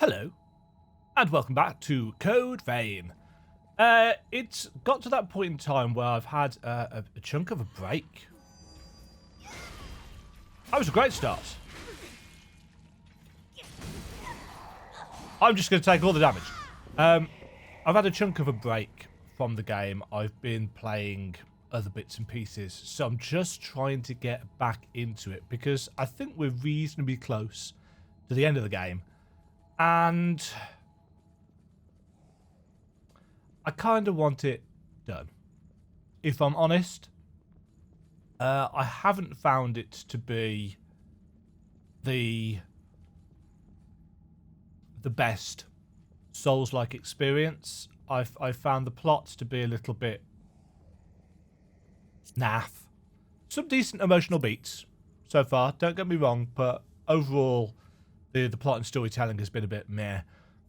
Hello, and welcome back to Code Vein. It's got to that point in time where I've had a chunk of a break. That was a great start. I'm just going to take all the damage. I've had a chunk of a break from the game. I've been playing other bits and pieces, so I'm just trying to get back into it because I think we're reasonably close to the end of the game. And I kind of want it done. If I'm honest, I haven't found it to be the best Souls-like experience. I've found the plots to be a little bit naff. Some decent emotional beats so far, don't get me wrong, but overall the plot and storytelling has been a bit meh.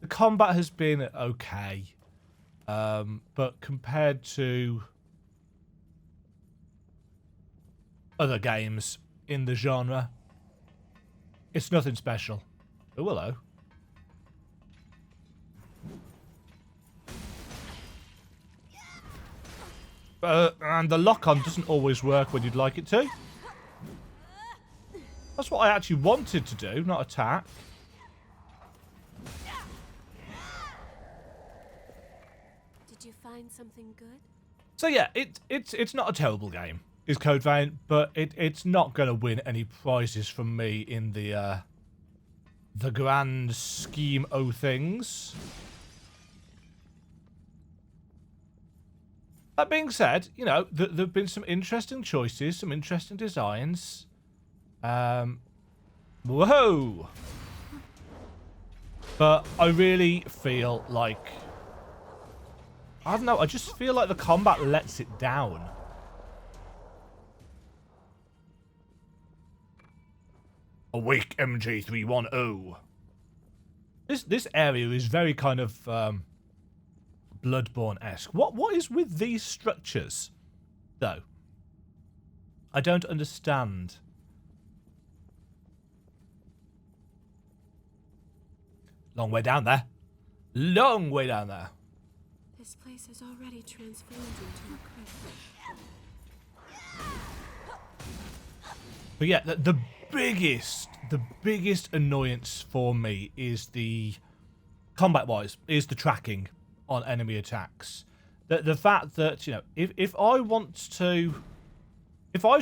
The combat has been okay. But compared to other games in the genre, it's nothing special. Oh, hello. And the lock-on doesn't always work when you'd like it to. That's what I actually wanted to do, not attack. Did you find something good? So yeah, it's not a terrible game, is Code Vein, but it's not going to win any prizes from me in the grand scheme of things. That being said, you know, there have been some interesting choices, some interesting designs. Whoa! But I really feel like, I don't know, I just feel like the combat lets it down. Awake MJ310. This area is very kind of Bloodborne-esque. What is with these structures, though? I don't understand. Long way down there. Long way down there. This place is already transformed into a crypt. But yeah, the biggest annoyance for me is the combat-wise is the tracking on enemy attacks. The fact that, you know, if I've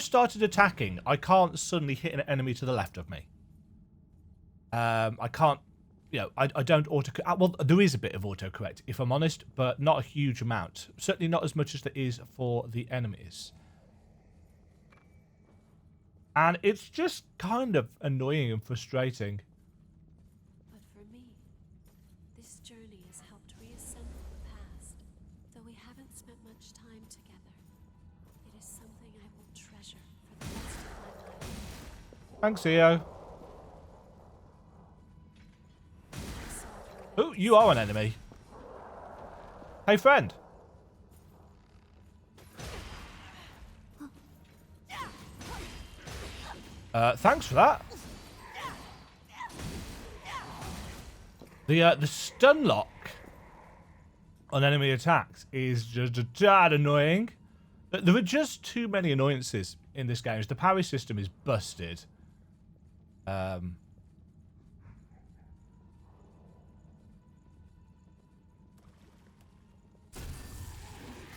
started attacking, I can't suddenly hit an enemy to the left of me. I can't, you know, I don't autocorrect. Well, there is a bit of autocorrect, if I'm honest, but not a huge amount. Certainly not as much as there is for the enemies. And it's just kind of annoying and frustrating. But for me, this journey has helped reassemble the past. Though we haven't spent much time together, it is something I will treasure for the rest of my life. Thanks, EO. Oh, you are an enemy. Hey, friend. Thanks for that. The stun lock on enemy attacks is just a tad annoying. There are just too many annoyances in this game. The parry system is busted.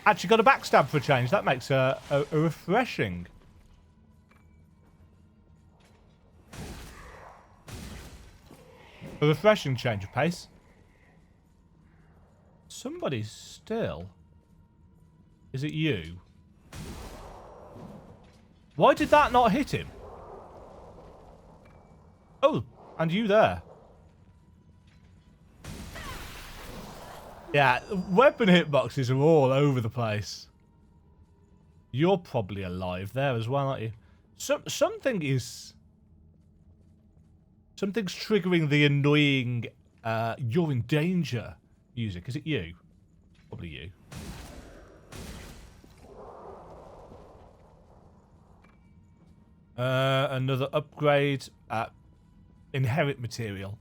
Actually got a backstab for a change. That makes a refreshing. A refreshing change of pace. Somebody still. Is it you? Why did that not hit him? Oh, and you there. Yeah, weapon hitboxes are all over the place. You're probably alive there as well, aren't you? Something's triggering the annoying you're in danger music. Is it you? Probably you. Another upgrade. Inherit material.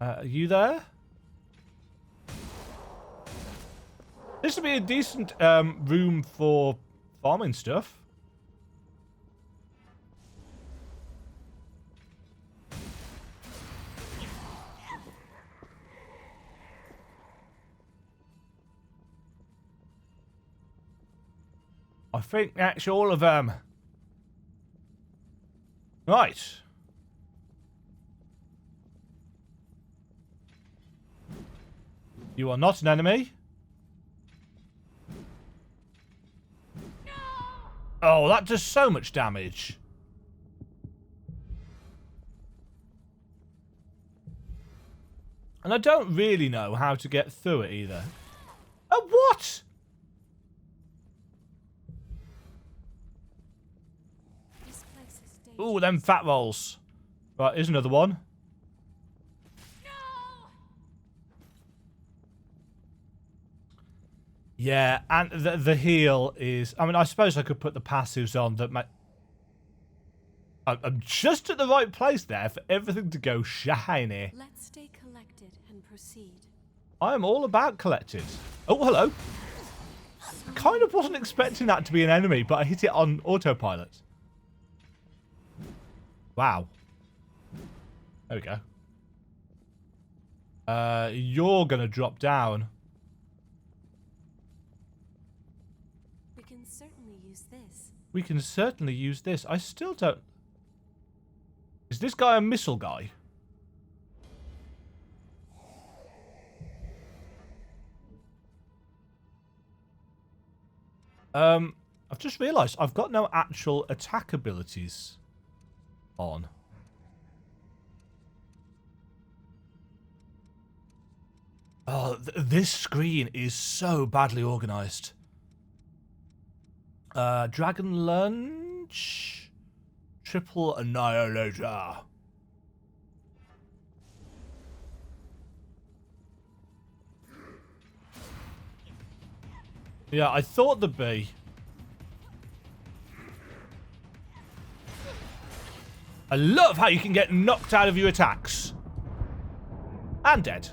Are you there? This would be a decent room for farming stuff. I think that's all of them. Right. You are not an enemy. No! Oh, that does so much damage. And I don't really know how to get through it either. Oh, what? Ooh, them fat rolls. Right, here's another one. No! Yeah, and the heal is... I mean, I suppose I could put the passives on that might... I'm just at the right place there for everything to go shiny. Let's stay collected and proceed. I am all about collected. Oh, hello. I kind of wasn't expecting that to be an enemy, but I hit it on autopilot. Wow. There we go. You're gonna drop down. We can certainly use this. We can certainly use this. I still don't... Is this guy a missile guy? I've just realised I've got no actual attack abilities on. Oh, this screen is so badly organised. Dragon Lunge. Triple Annihilator. Yeah, I thought there'd be. I love how you can get knocked out of your attacks. And dead.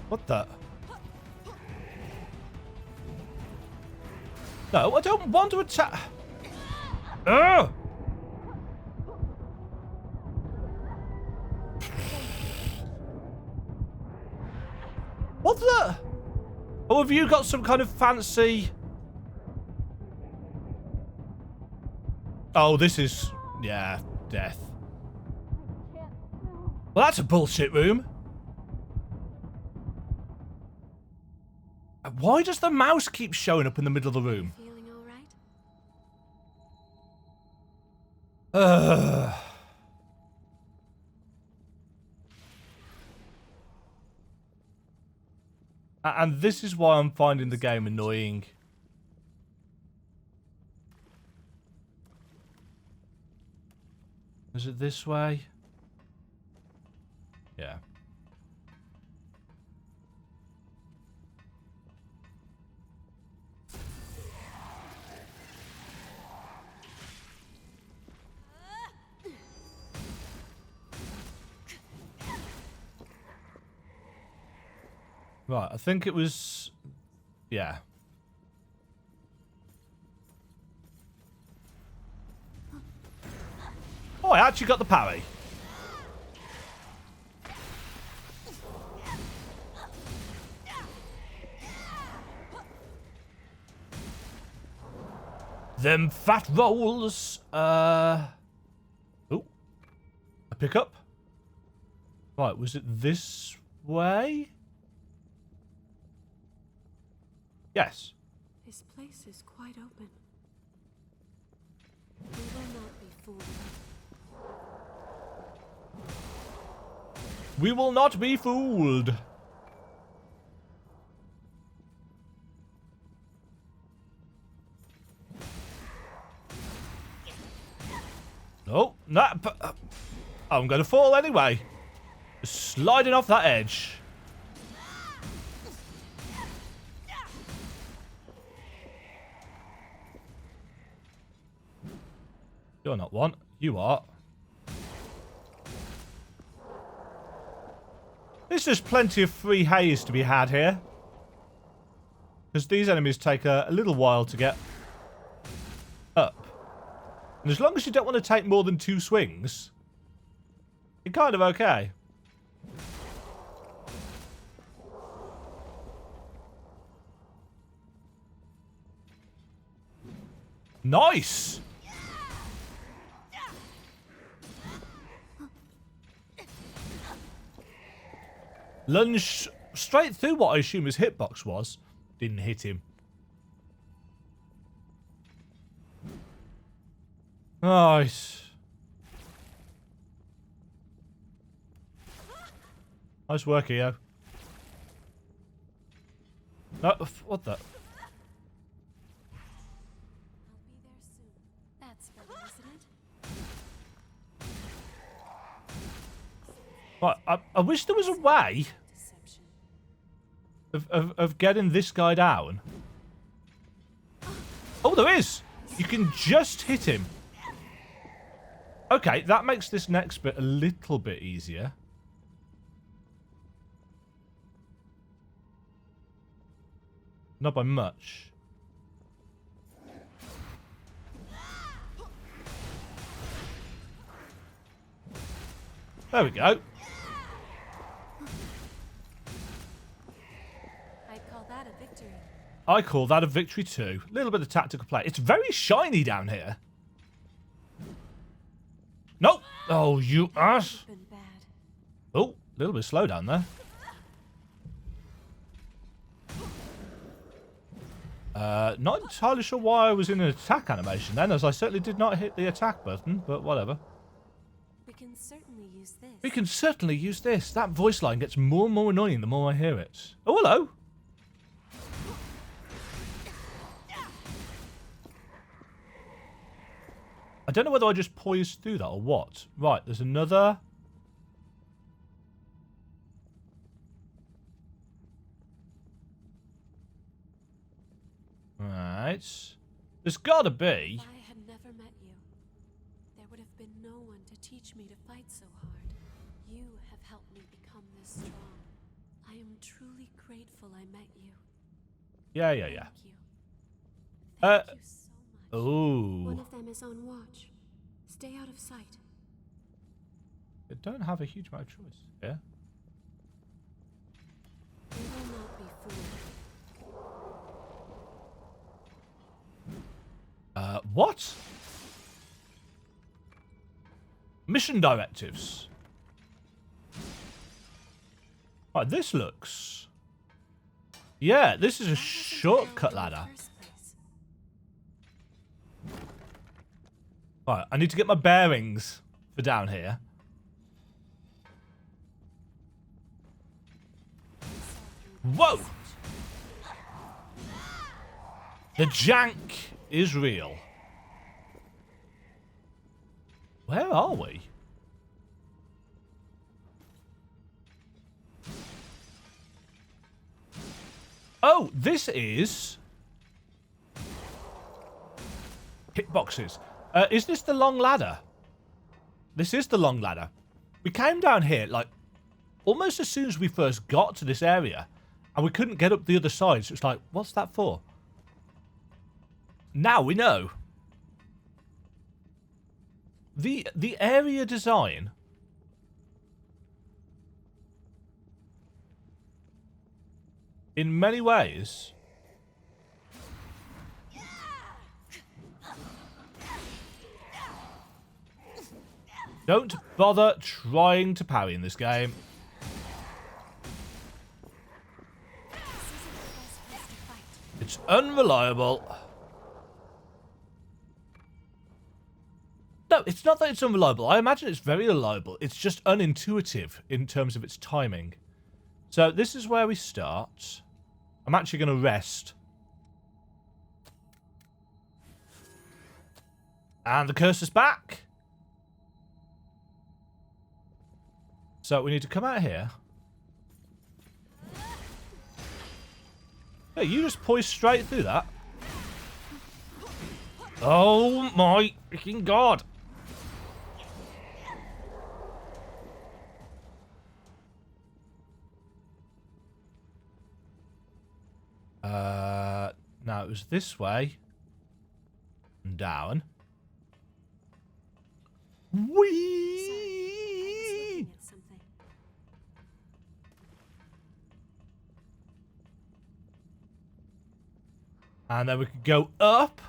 What the? No, I don't want to attack. Ugh! What the? Oh, have you got some kind of fancy... Oh, this is... Yeah, death. Well, that's a bullshit room. Why does the mouse keep showing up in the middle of the room? Feeling all right? And this is why I'm finding the game annoying. Is it this way? Yeah. Right, I think it was... Yeah. Oh, I actually got the parry. Them fat rolls. Oh. A pickup. Right, was it this way? Yes. This place is quite open. We will not be fooled. We will not be fooled. Oh, no. I'm going to fall anyway. Just sliding off that edge. You're not one. You are. There's just plenty of free haze to be had here. Because these enemies take a little while to get up. And as long as you don't want to take more than 2 swings, you're kind of okay. Nice! Lunge straight through what I assume his hitbox was. Didn't hit him. Nice. Nice work, EO. No, what the? I'll be there soon. That's better, isn't it? Right, I wish there was a way Deception. of getting this guy down. Oh, there is! You can just hit him. Okay, that makes this next bit a little bit easier. Not by much. There we go. I'd call that a victory. I call that a victory too. A little bit of tactical play. It's very shiny down here. Nope. Oh, you ass. Been bad. Oh, a little bit slow down there. Not entirely sure why I was in an attack animation then, as I certainly did not hit the attack button, but whatever. We can certainly use this. We can certainly use this. That voice line gets more and more annoying the more I hear it. Oh, hello. I don't know whether I just poised through that or what. Right, there's another. Right. There's gotta be. If I had never met you, there would have been no one to teach me to fight so hard. You have helped me become this strong. I am truly grateful I met you. Yeah. Thank you. Uh, Thank you so much. Ooh. One of them is on watch. Stay out of sight. They don't have a huge amount of choice. Yeah. We will not be fooled. What? Mission directives. Right, this looks. Yeah, this is a shortcut ladder. Right, I need to get my bearings for down here. Whoa! The jank is real. Where are we? Oh, this is hitboxes. Is this the long ladder? This is the long ladder. We came down here, like, almost as soon as we first got to this area, and we couldn't get up the other side, so it's like, what's that for? Now we know. The area design in many ways don't bother trying to parry in this game. It's unreliable. No, it's not that it's unreliable. I imagine it's very reliable. It's just unintuitive in terms of its timing. So this is where we start. I'm actually going to rest. And the cursor's back. So we need to come out here. Yeah, you just poised straight through that. Oh my freaking god. Now it was this way. And down. Whee! Sorry, I was looking at something. And then we could go up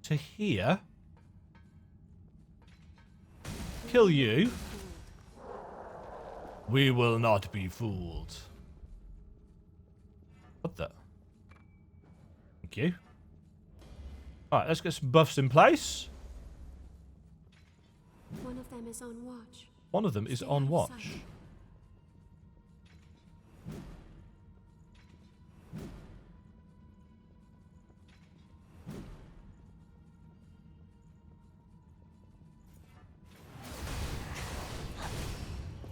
to here. Kill you. We will not be fooled. What the? Thank you. Alright, let's get some buffs in place. One of them is on watch. One of them is Stay on out of watch. sight.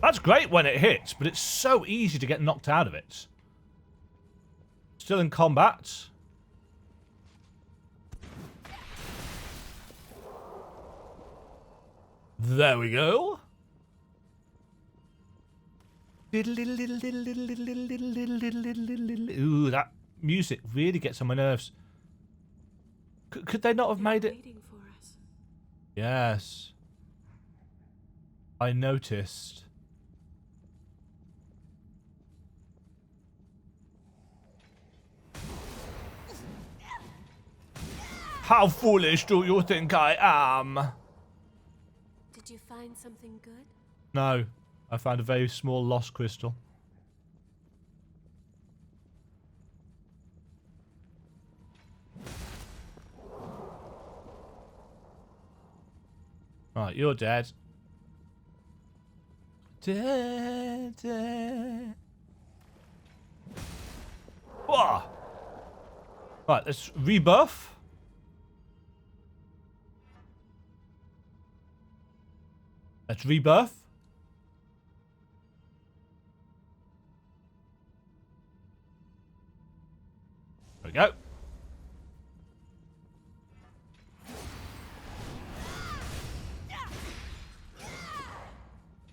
That's great when it hits, but it's so easy to get knocked out of it. Still in combat. There we go. Ooh, that music really gets on my nerves. Could they not have made it? Waiting for us. Yes. I noticed. How foolish do you think I am? Did you find something good? No, I found a very small lost crystal. Right, you're dead. Dead. Whoa. Right, let's rebuff. Let's rebuff. There we go.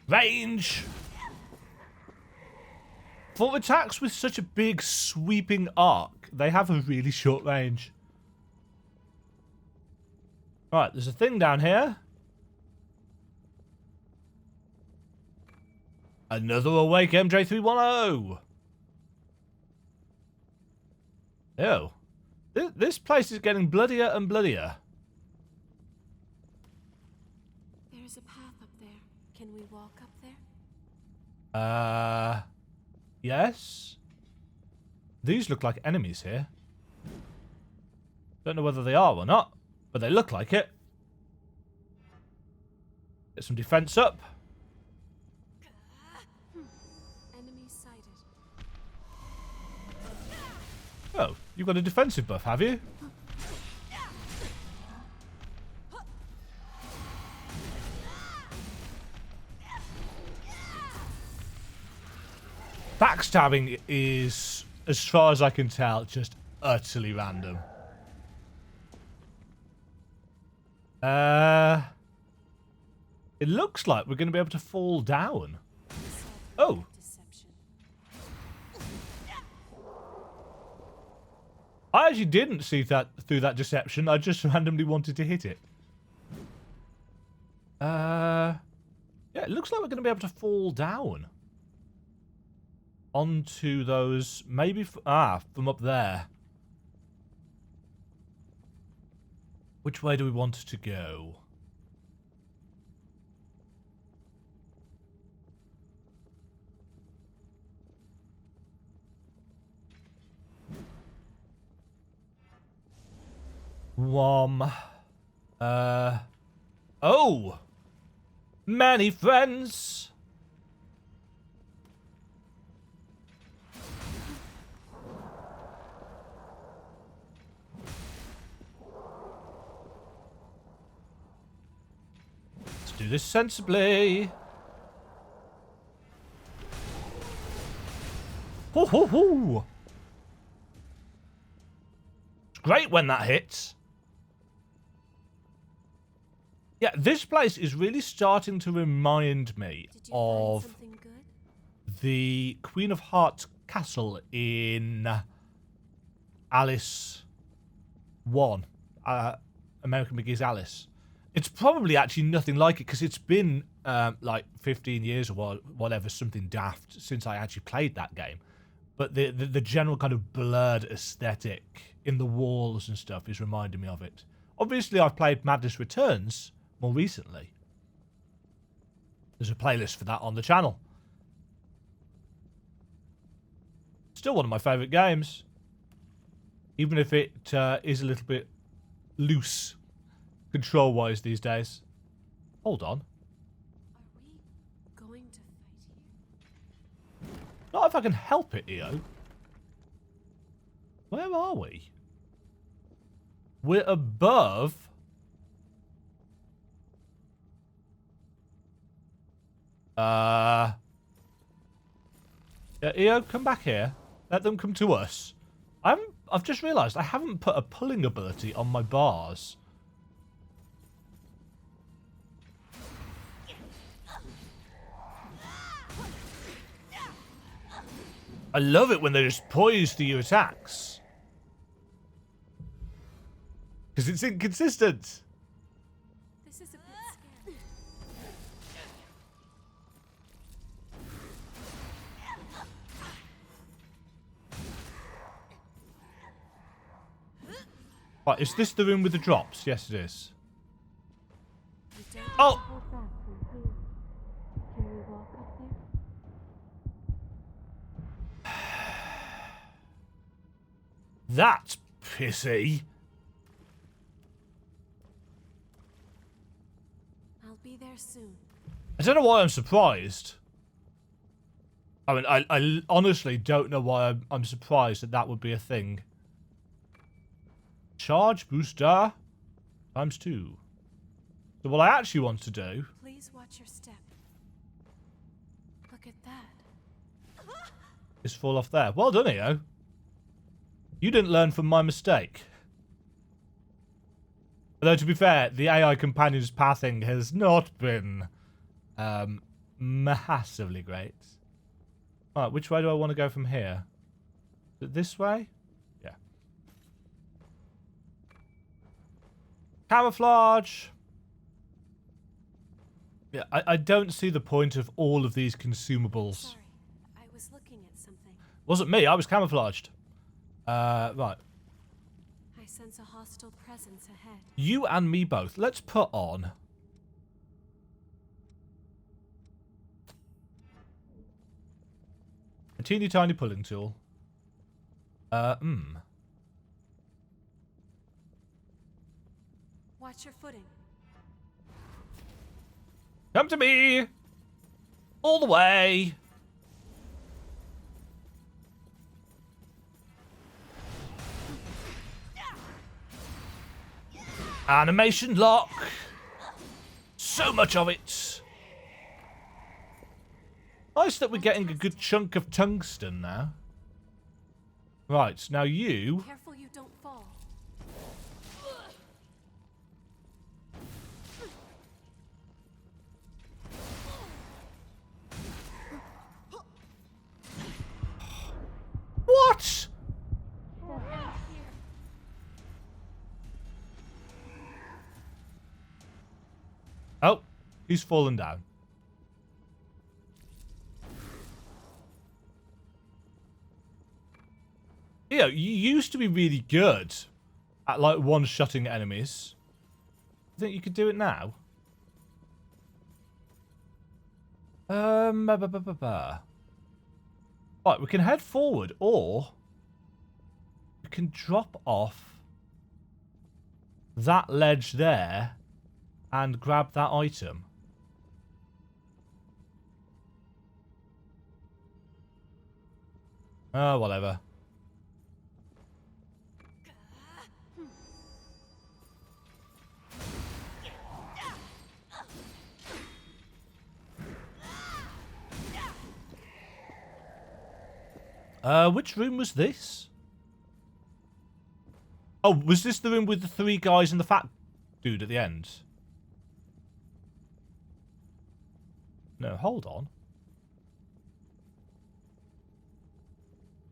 Range. For attacks with such a big sweeping arc, they have a really short range. Right, there's a thing down here. Another awake MJ310. Ew. This place is getting bloodier and bloodier. There's a path up there. Can we walk up there? Yes. These look like enemies here. Don't know whether they are or not, but they look like it. Get some defense up. Enemy sighted. Oh, you've got a defensive buff, have you? Backstabbing is, as far as I can tell, just utterly random. It looks like we're going to be able to fall down. Oh. Deception. I actually didn't see that through that deception. I just randomly wanted to hit it. Yeah, it looks like we're going to be able to fall down. Onto those, maybe, from up there. Which way do we want to go? Oh! Many friends! Let's do this sensibly. Hoo hoo hoo! It's great when that hits. Yeah, this place is really starting to remind me Did you of find something good? the Queen of Hearts castle in Alice 1. American McGee's Alice. It's probably actually nothing like it because it's been like 15 years or whatever, something daft, since I actually played that game. But the general kind of blurred aesthetic in the walls and stuff is reminding me of it. Obviously, I've played Madness Returns more recently. There's a playlist for that on the channel. Still one of my favourite games. Even if it is a little bit loose control-wise these days. Hold on. Are we going to fight here? Not if I can help it, EO. Where are we? We're above... Yeah, EO, come back here. Let them come to us. I've just realised I haven't put a pulling ability on my bars. I love it when they're just poised to your attacks. Because it's inconsistent. This is a bit scary. Right, is this the room with the drops? Yes, it is. We don't Oh! hold back from here. Can we walk up there? That's pissy. I'll be there soon. I don't know why I'm surprised. I mean, I honestly don't know why I'm surprised that would be a thing. Charge booster ×2. So what I actually want to do... Please watch your step. Look at that. is fall off there. Well done, EO. You didn't learn from my mistake. Although, to be fair, the AI companion's pathing has not been massively great. Alright, which way do I want to go from here? Is it this way? Yeah. Camouflage! Yeah, I don't see the point of all of these consumables. Sorry, I was looking at something. Wasn't me, I was camouflaged. Right. I sense a hostile presence ahead. You and me both. Let's put on... a teeny tiny pulling tool. Watch your footing. Come to me! All the way! Animation lock! So much of it! Nice that we're getting a good chunk of tungsten now. Right, now you... Careful you don't fall. What? Oh, he's fallen down. You know, you used to be really good at, like, one-shotting enemies. I think you could do it now. Right, we can head forward, or we can drop off that ledge there and grab that item. Oh, whatever. Which room was this? Oh, was this the room with the 3 guys and the fat dude at the end? No, hold on.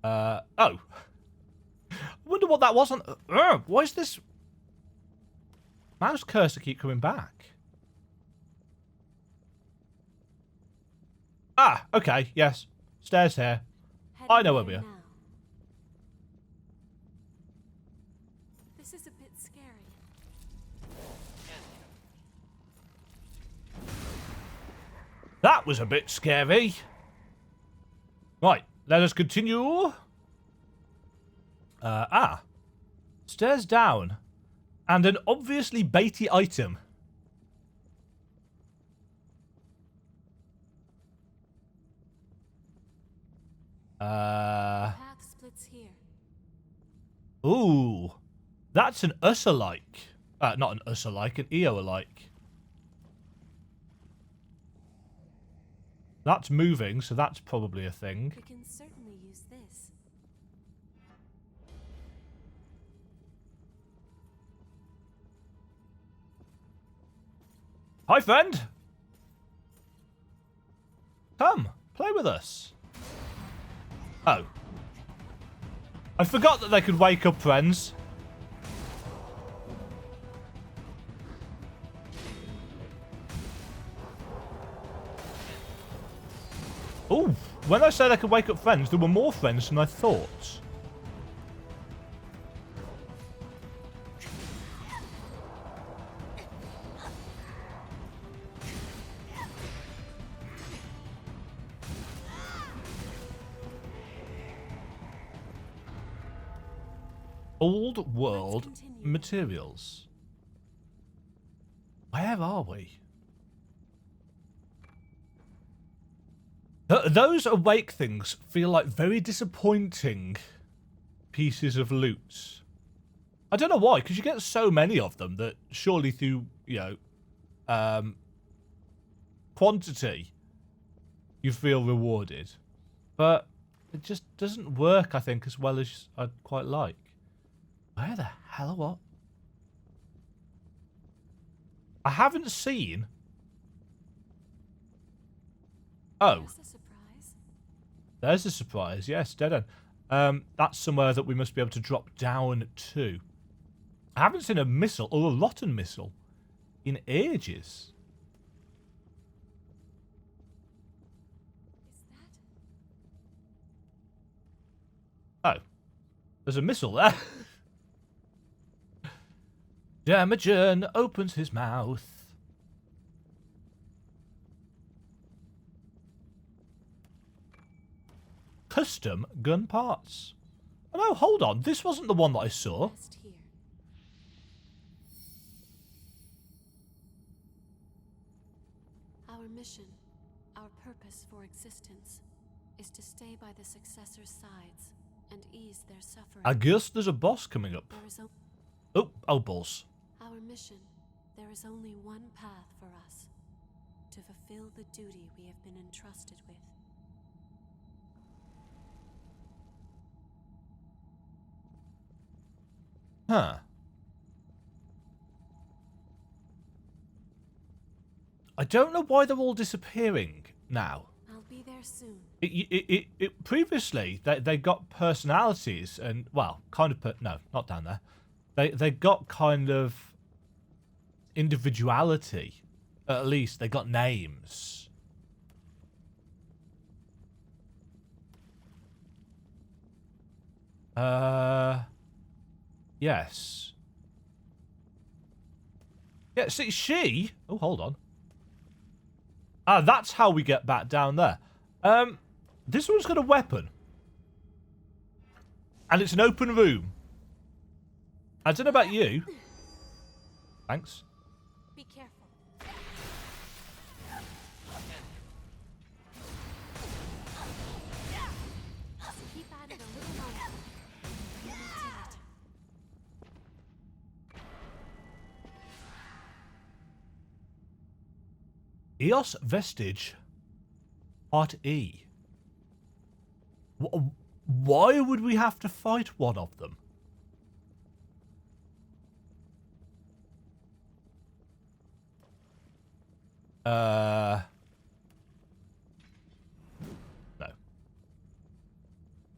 Oh. I wonder what that was on... why is this mouse cursor keep coming back? Ah, okay, yes. Stairs here. I know where we are. Now. This is a bit scary. That was a bit scary. Right, let us continue. Stairs down. And an obviously baity item. The path splits here. Ooh. That's an us-alike. Not an us-alike, an EO-alike. That's moving, so that's probably a thing. We can certainly use this. Hi, friend. Come, play with us. Oh. I forgot that they could wake up friends. Oh, when I said I could wake up friends, there were more friends than I thought. Old world materials. Where are we? Those awake things feel like very disappointing pieces of loot. I don't know why, because you get so many of them that surely through, you know, quantity, you feel rewarded. But it just doesn't work, I think, as well as I'd quite like. Where the hell are what? I haven't seen... Oh. That's a surprise. There's a surprise, yes, dead end. That's somewhere that we must be able to drop down to. I haven't seen a missile, or a rotten missile, in ages. Is Oh. that? There's a missile there. Demajen opens his mouth. Custom gun parts. Oh no, hold on. This wasn't the one that I saw. Just here. Our mission, our purpose for existence, is to stay by the successors' sides and ease their suffering. I guess there's a boss coming up. There is Oh, balls. our mission, there is only one path for us, to fulfill the duty we have been entrusted with. Huh. I don't know why they're all disappearing now. I'll be there soon. Previously, they got personalities and, well, kind of, no, not down there. They got kind of individuality. At least they got names. Yes. Yeah, see, she... Oh, hold on. Ah, that's how we get back down there. This one's got a weapon. And it's an open room. I don't know about you. Thanks. Be careful. Just keep at it a little longer. You need to it. EOS Vestige. Part E. Why would we have to fight one of them? No.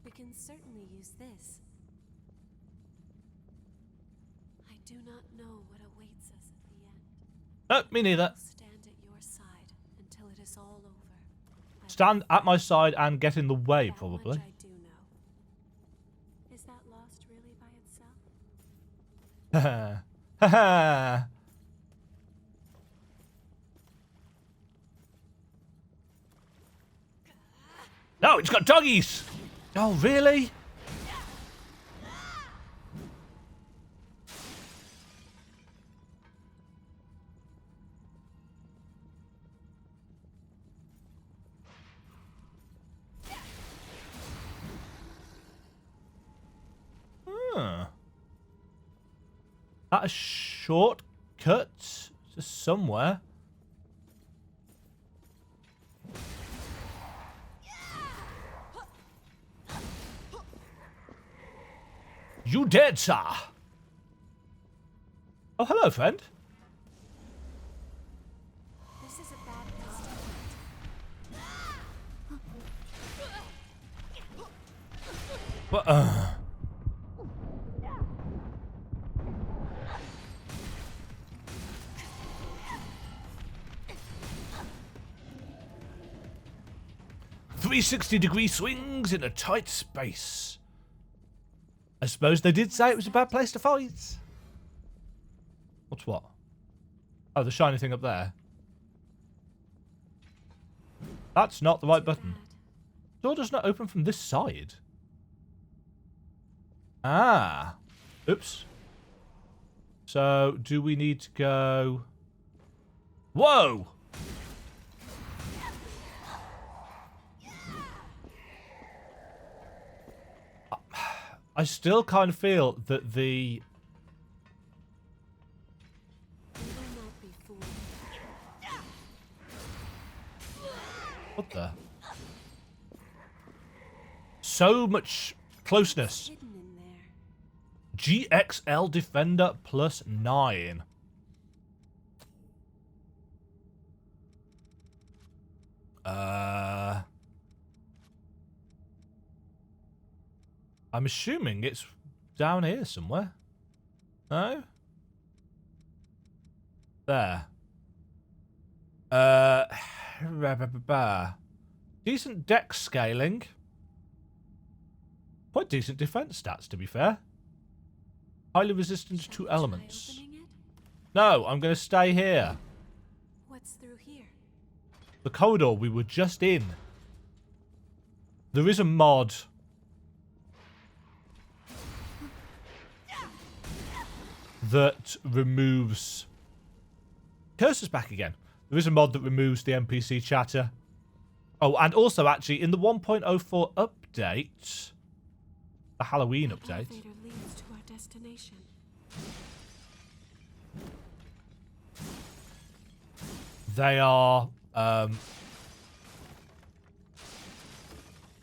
We can certainly do not know what awaits us at the end. No, me neither. I'll stand at your side until it is all over. Stand at my side and get in the way, That probably. much I do know. Is that lost really by itself? Ha ha. No, it's got doggies! Oh, really? Huh. That a shortcut to somewhere? You dead, sir? Oh, hello, friend. This is a bad place to What? 360-degree swings in a tight space. I suppose they did say it was a bad place to fight. What's what? Oh, the shiny thing up there. That's not the right button. Door does not open from this side. Ah. Oops. So, do we need to go... Whoa! I still kind of feel that the... What the? So much closeness. GXL Defender +9. I'm assuming it's down here somewhere. No? There. Decent deck scaling. Quite decent defense stats, to be fair. Highly resistant to elements. No, I'm going to stay here. What's through here? The corridor we were just in. There is a mod. That removes... Cursor's back again. There is a mod that removes the NPC chatter. Oh, and also, actually, in the 1.04 update... The Halloween update... Elevator leads to our destination. They are...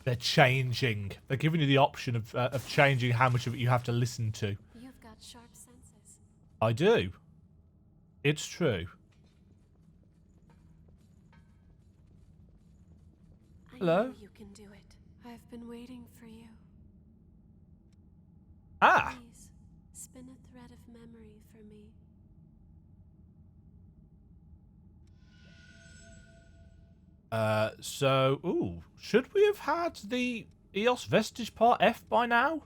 They're changing. They're giving you the option of changing how much of it you have to listen to. You've got sharp senses. I do. It's true. Hello? I know you can do it. I've been waiting for you. Ah! Please, spin a thread of memory for me. Ooh, should we have had the EOS Vestige Part F by now?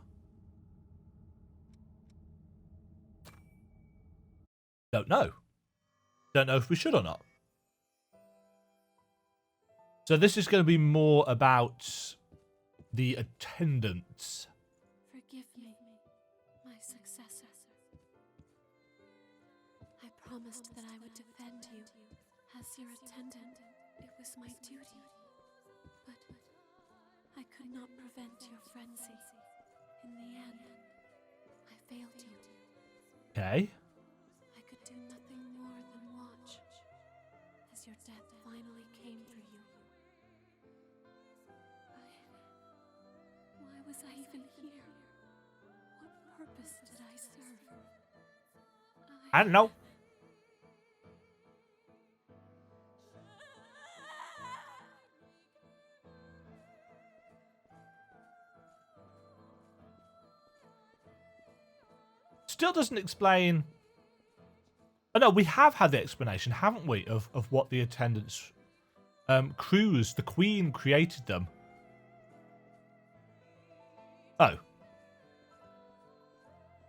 Don't know. Don't know if we should or not. So this is going to be more about the attendants. Forgive me, my successor. I promised that I would defend you as your attendant. It was my duty. But I could not prevent your frenzy. In the end, I failed you. Okay. I could do nothing more than watch as your death finally came for you. Why was I even here? What purpose did I serve? I don't know. still doesn't explain... Oh, no, we have had the explanation, haven't we, of what the attendants... crews, the Queen created them. Oh.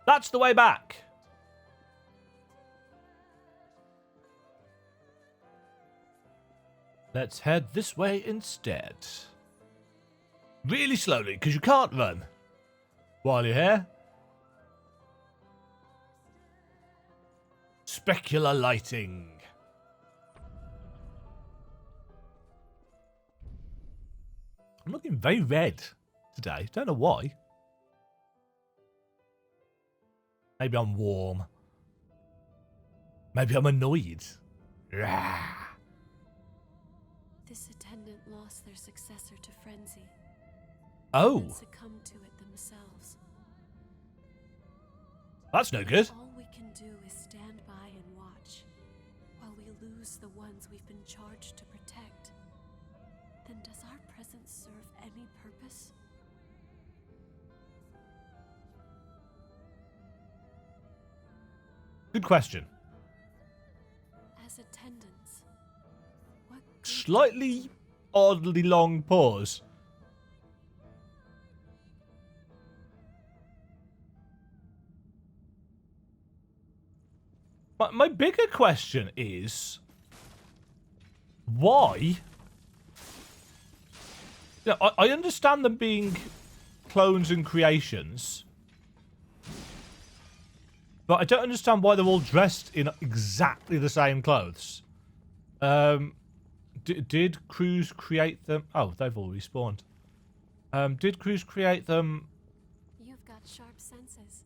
That's the way back. Let's head this way instead. Really slowly, because you can't run while you're here. Specular lighting. I'm looking very red today. Don't know why. Maybe I'm warm. Maybe I'm annoyed. Rah. This attendant lost their successor to frenzy. Oh. And succumbed to it themselves. That's no good. All we can do is stand by and watch while we lose the ones we've been charged to protect. Then does our presence serve any purpose? Good question. As attendants, what good Slightly oddly long pause. But my bigger question is, why? Yeah, I understand them being clones and creations, but I don't understand why they're all dressed in exactly the same clothes. Did crews create them? Oh, they've all respawned. Did crews create them? You've got sharp senses.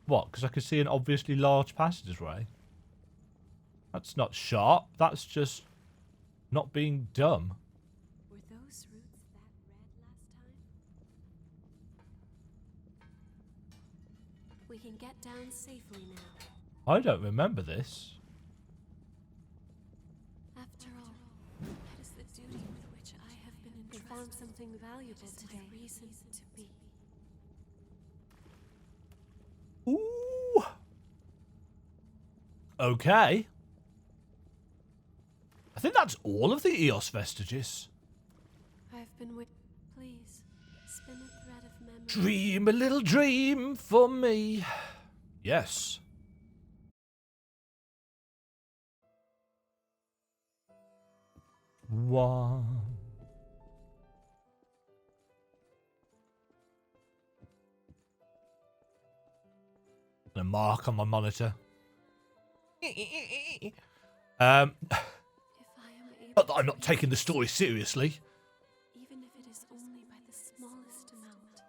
What? Because I could see an obviously large passageway. That's not sharp. That's just not being dumb. Were those roots that red last time? We can get down safely now. I don't remember this. After all, that is the duty with which I have been entrusted. We found something valuable today. My reason to be. Ooh. Okay. I think that's all of the Eos vestiges. I've been with. Please, spin a thread of memory. Dream a little dream for me. Yes. One. A mark on my monitor. If I am able Not that I'm not taking the story seriously. even if it is only by the smallest amount,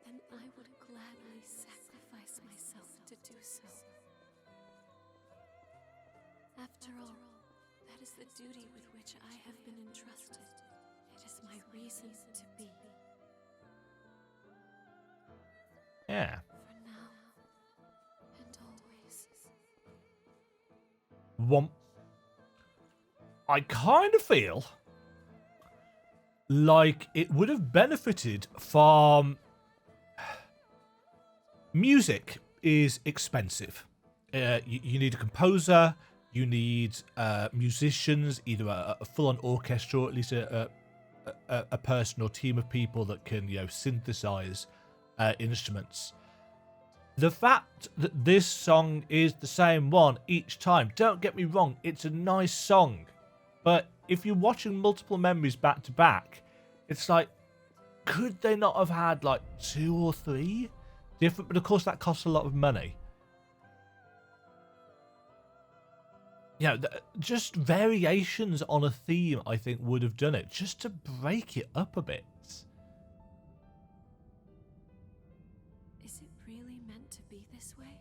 then I would gladly sacrifice myself to do so. After all, that is the duty with which I have been entrusted. It is my reason to be. Yeah. For now and always. One. I kind of feel like it would have benefited from... Music is expensive. You need a composer, you need musicians, either a full-on orchestra or at least a person or team of people that can, synthesize instruments. The fact that this song is the same one each time, don't get me wrong, it's a nice song. But if you're watching multiple memories back to back, it's like, could they not have had like 2 or 3 different? But of course that costs a lot of money. Just variations on a theme, I think, would have done it, just to break it up a bit. Is it really meant to be this way?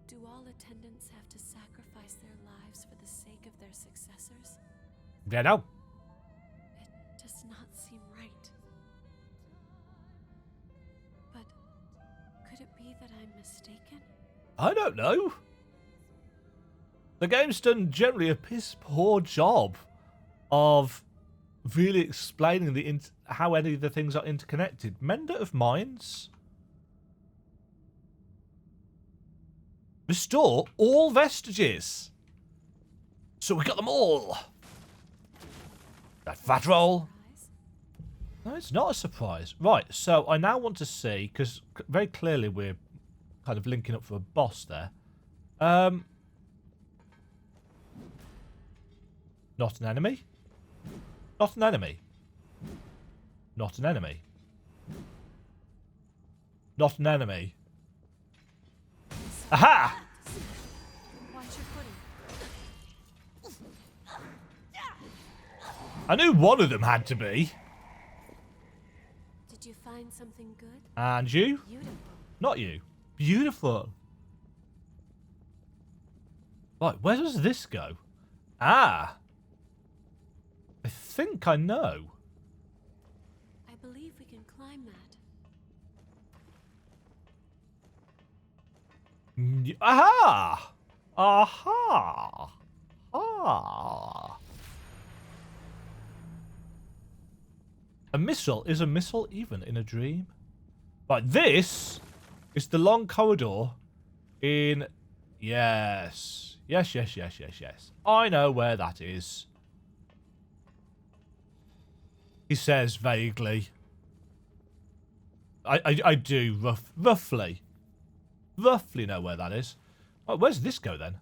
Do all attendants have to sacrifice their lives for the sake of their successors? Yeah, no. It does not seem right. But could it be that I'm mistaken? I don't know. The game's done generally a piss poor job of really explaining how any of the things are interconnected. Mender of Minds? Restore all vestiges. So we got them all. That fat roll. No, it's not a surprise. Right, so I now want to see, because very clearly we're kind of linking up for a boss there. Not an enemy. Not an enemy. Not an enemy. Not an enemy. Aha! Watch your footing. I knew one of them had to be. Did you find something good? And you? Beautiful. Not you. Beautiful. Right, where does this go? Ah. I think I know. I believe we can climb that. Aha! Aha! Ah! A missile is a missile even in a dream. Right, this is the long corridor in... Yes. Yes, yes, yes, yes, yes. I know where that is. He says vaguely. I do roughly know where that is. Oh, where's this go then?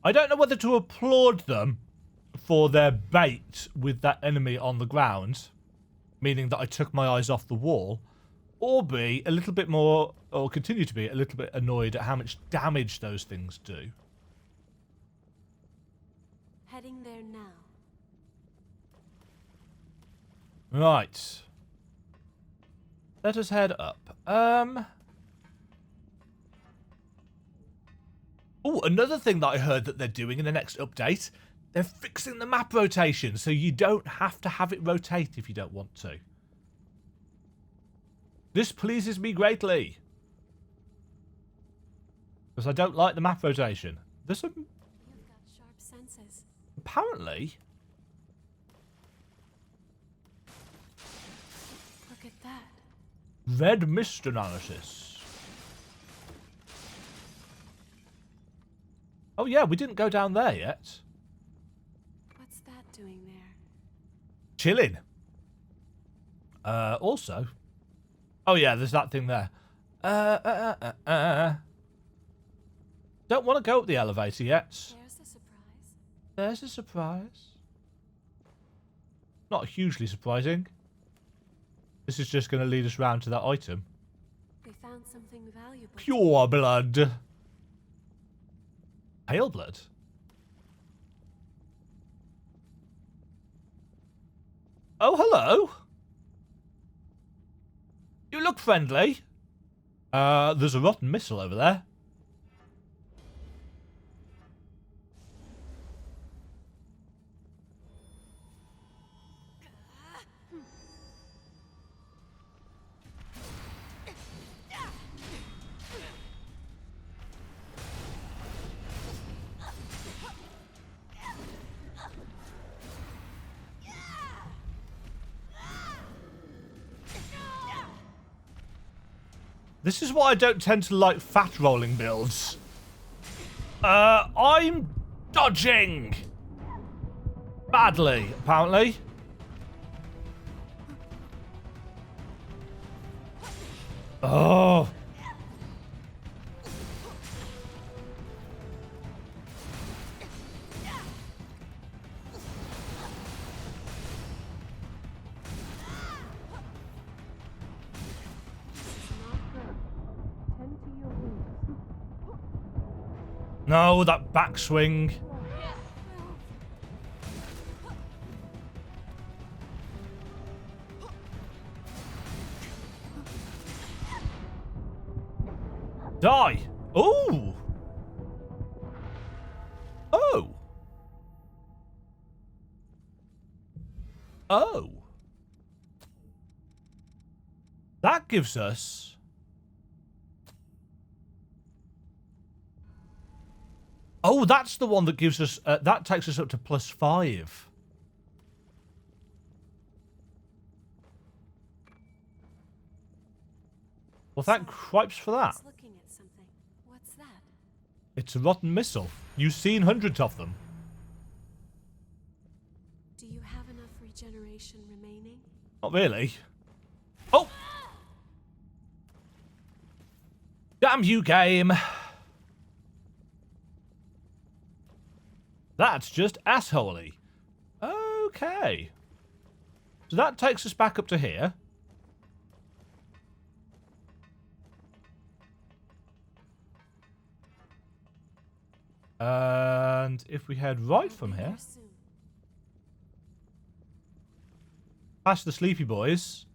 I don't know whether to applaud them for their bait with that enemy on the ground, meaning that I took my eyes off the wall, or be a little bit more, or continue to be a little bit annoyed at how much damage those things do. Heading there now. Right. Let us head up. Oh, another thing that I heard that they're doing in the next update, they're fixing the map rotation, so you don't have to have it rotate if you don't want to. This pleases me greatly. Because I don't like the map rotation. There's some... You've got sharp senses. Apparently... Look at that. Red mist analysis. Oh yeah, we didn't go down there yet. What's that doing there? Chilling. Also... Oh yeah, there's that thing there. Don't want to go up the elevator yet. There's a surprise. There's a surprise. Not hugely surprising. This is just going to lead us round to that item. We found something valuable. Pure blood. Pale blood? Oh, hello. You look friendly. There's a rotten missile over there. This is why I don't tend to like fat rolling builds. I'm dodging. Badly, apparently. Oh. No, that backswing. Die. Ooh. Oh. Oh. That gives us Oh, that's the one that gives us... that takes us up to +5. Well, thank cripes for that. Looking at something. What's that? It's a rotten missile. You've seen hundreds of them. Do you have enough regeneration remaining? Not really. Oh! Damn you, game. That's just assholey. Okay. So that takes us back up to here. And if we head right from here, past the sleepy boys,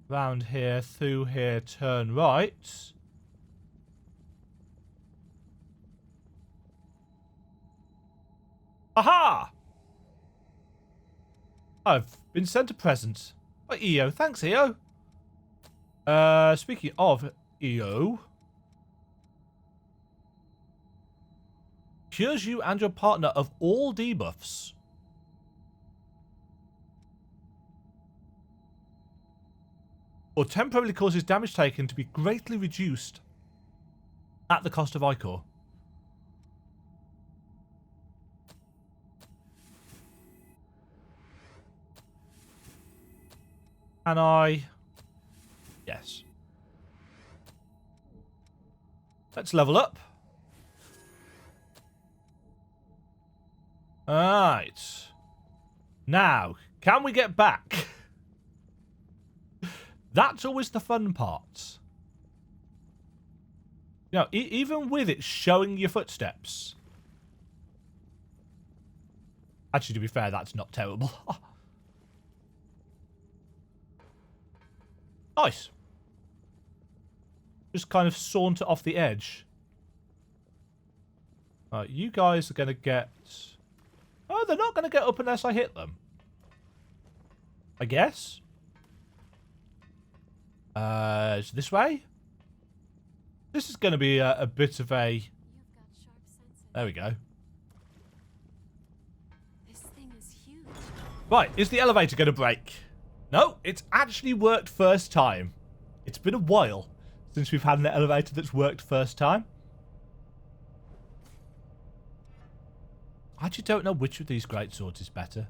round here, through here, turn right. Aha! I've been sent a present by EO. Thanks, EO. Speaking of EO, cures you and your partner of all debuffs. Or temporarily causes damage taken to be greatly reduced at the cost of Ichor. Can I? Yes. Let's level up. Alright. Now, can we get back? That's always the fun part. You know, even with it showing your footsteps. Actually, to be fair, that's not terrible. Nice. Just kind of saunter off the edge. You guys are going to get... Oh, they're not going to get up unless I hit them. I guess. It's this way? This is going to be a bit of a... There we go. This thing is huge. Right, is the elevator going to break? No, it's actually worked first time. It's been a while since we've had an elevator that's worked first time. I actually don't know which of these greatswords is better.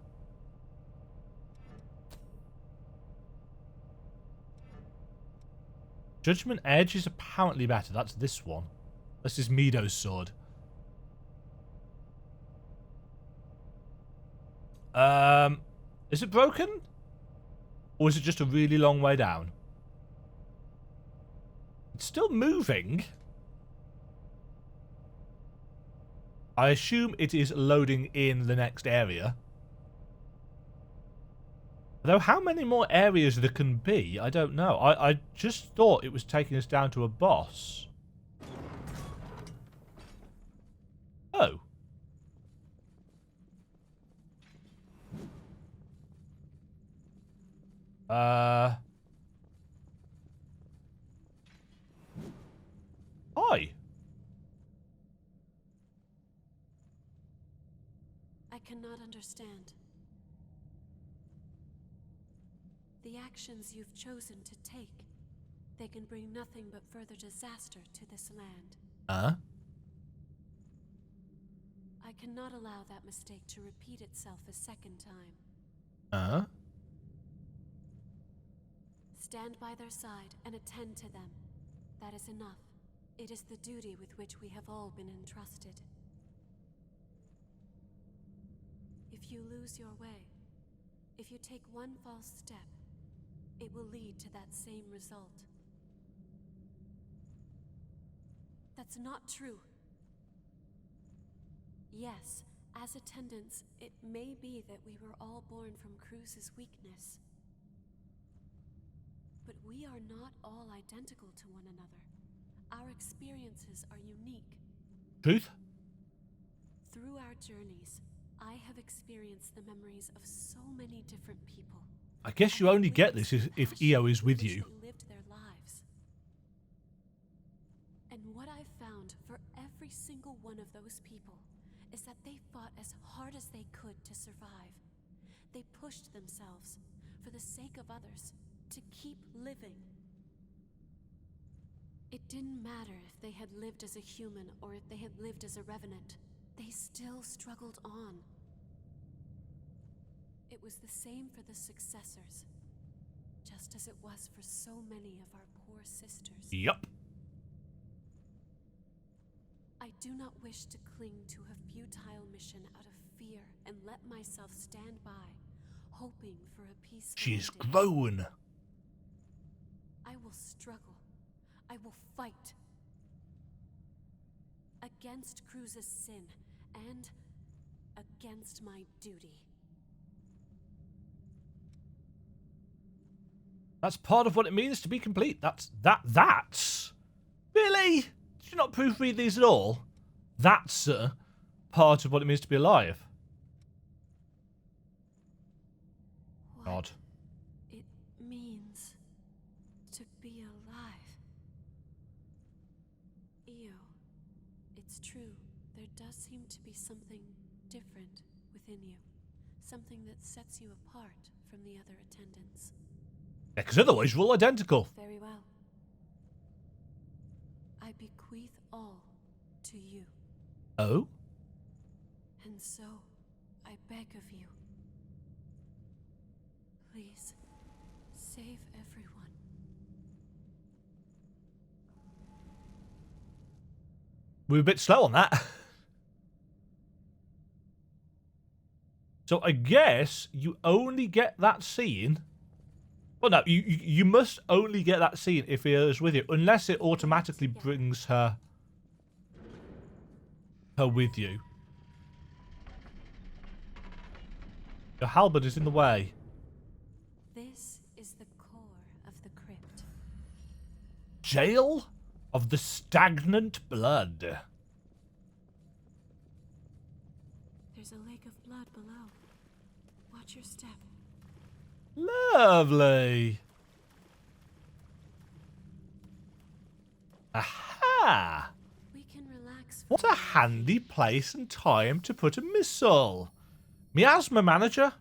Judgment Edge is apparently better. That's this one. This is Mido's sword. Is it broken? Or is it just a really long way down? It's still moving. I assume it is loading in the next area. Though how many more areas there can be, I don't know. I just thought it was taking us down to a boss. Oh. Hi. I cannot understand. The actions you've chosen to take, they can bring nothing but further disaster to this land. I cannot allow that mistake to repeat itself a second time. Stand by their side and attend to them. That is enough. It is the duty with which we have all been entrusted. If you lose your way, if you take one false step, it will lead to that same result. That's not true. Yes, as attendants, it may be that we were all born from Cruz's weakness. But we are not all identical to one another. Our experiences are unique. Truth? Through our journeys, I have experienced the memories of so many different people. I guess you only get this if EO is with you. Lived their lives. found for every single one of those people is that they fought as hard as they could to survive. They pushed themselves for the sake of others to keep living. It didn't matter if they had lived as a human or if they had lived as a revenant. They still struggled on. It was the same for the successors, just as it was for so many of our poor sisters. Yup. I do not wish to cling to a futile mission out of fear and let myself stand by, hoping for a peaceful She's ending. grown. I will struggle. I will fight. Against Cruz's sin and against my duty. That's part of what it means to be complete. That's... Really? Did you not proofread these at all? That's part of what it means to be alive. What Odd. it means to be alive. Io, it's true. There does seem to be something different within you. Something that sets you apart from the other attendants. Yeah, because otherwise you're all identical. Very well. I bequeath all to you. Oh? And so, I beg of you, please, save everyone. We were a bit slow on that. So I guess you only get that scene. Well, no, you must only get that scene if he is with you, unless it automatically brings her with you. Your halberd is in the way. This is the core of the crypt. Jail of the stagnant blood. There's a lake of blood below. Watch your step. Lovely. Aha! We can relax. What a handy place and time to put a missile. Miasma manager.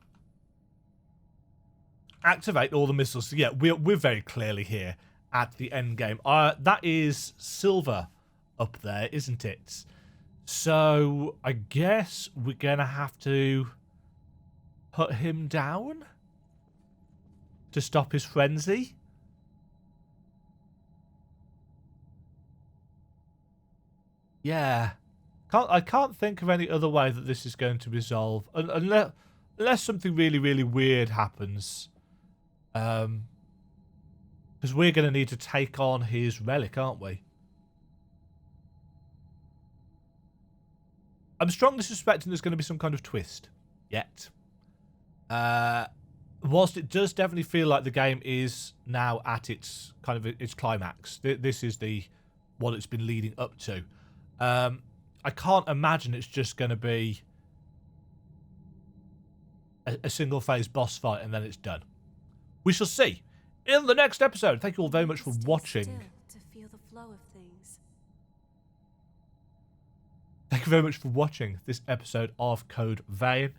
Activate all the missiles. So yeah, we're very clearly here at the end game. That is silver up there, isn't it? So I guess we're gonna have to put him down to stop his frenzy. Yeah. I can't think of any other way that this is going to resolve. Unless something really, really weird happens. Because we're going to need to take on his relic, aren't we? I'm strongly suspecting there's going to be some kind of twist. Yet. Whilst it does definitely feel like the game is now at its kind of its climax. This is what it's been leading up to. I can't imagine it's just going to be a single phase boss fight and then it's done. We shall see in the next episode. Thank you all very much for watching. To feel the flow of things. Thank you very much for watching this episode of Code Vein.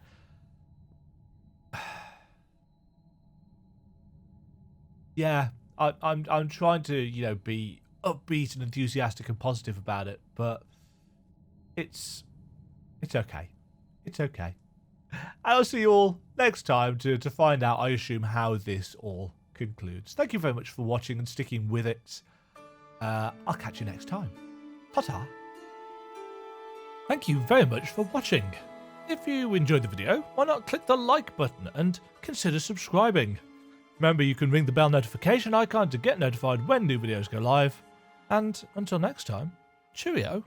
Yeah, I'm trying to, be upbeat and enthusiastic and positive about it, but it's okay. It's okay. I'll see you all next time to find out, I assume, how this all concludes. Thank you very much for watching and sticking with it. I'll catch you next time. Ta-ta. Thank you very much for watching. If you enjoyed the video, why not click the like button and consider subscribing. Remember, you can ring the bell notification icon to get notified when new videos go live. And until next time, cheerio.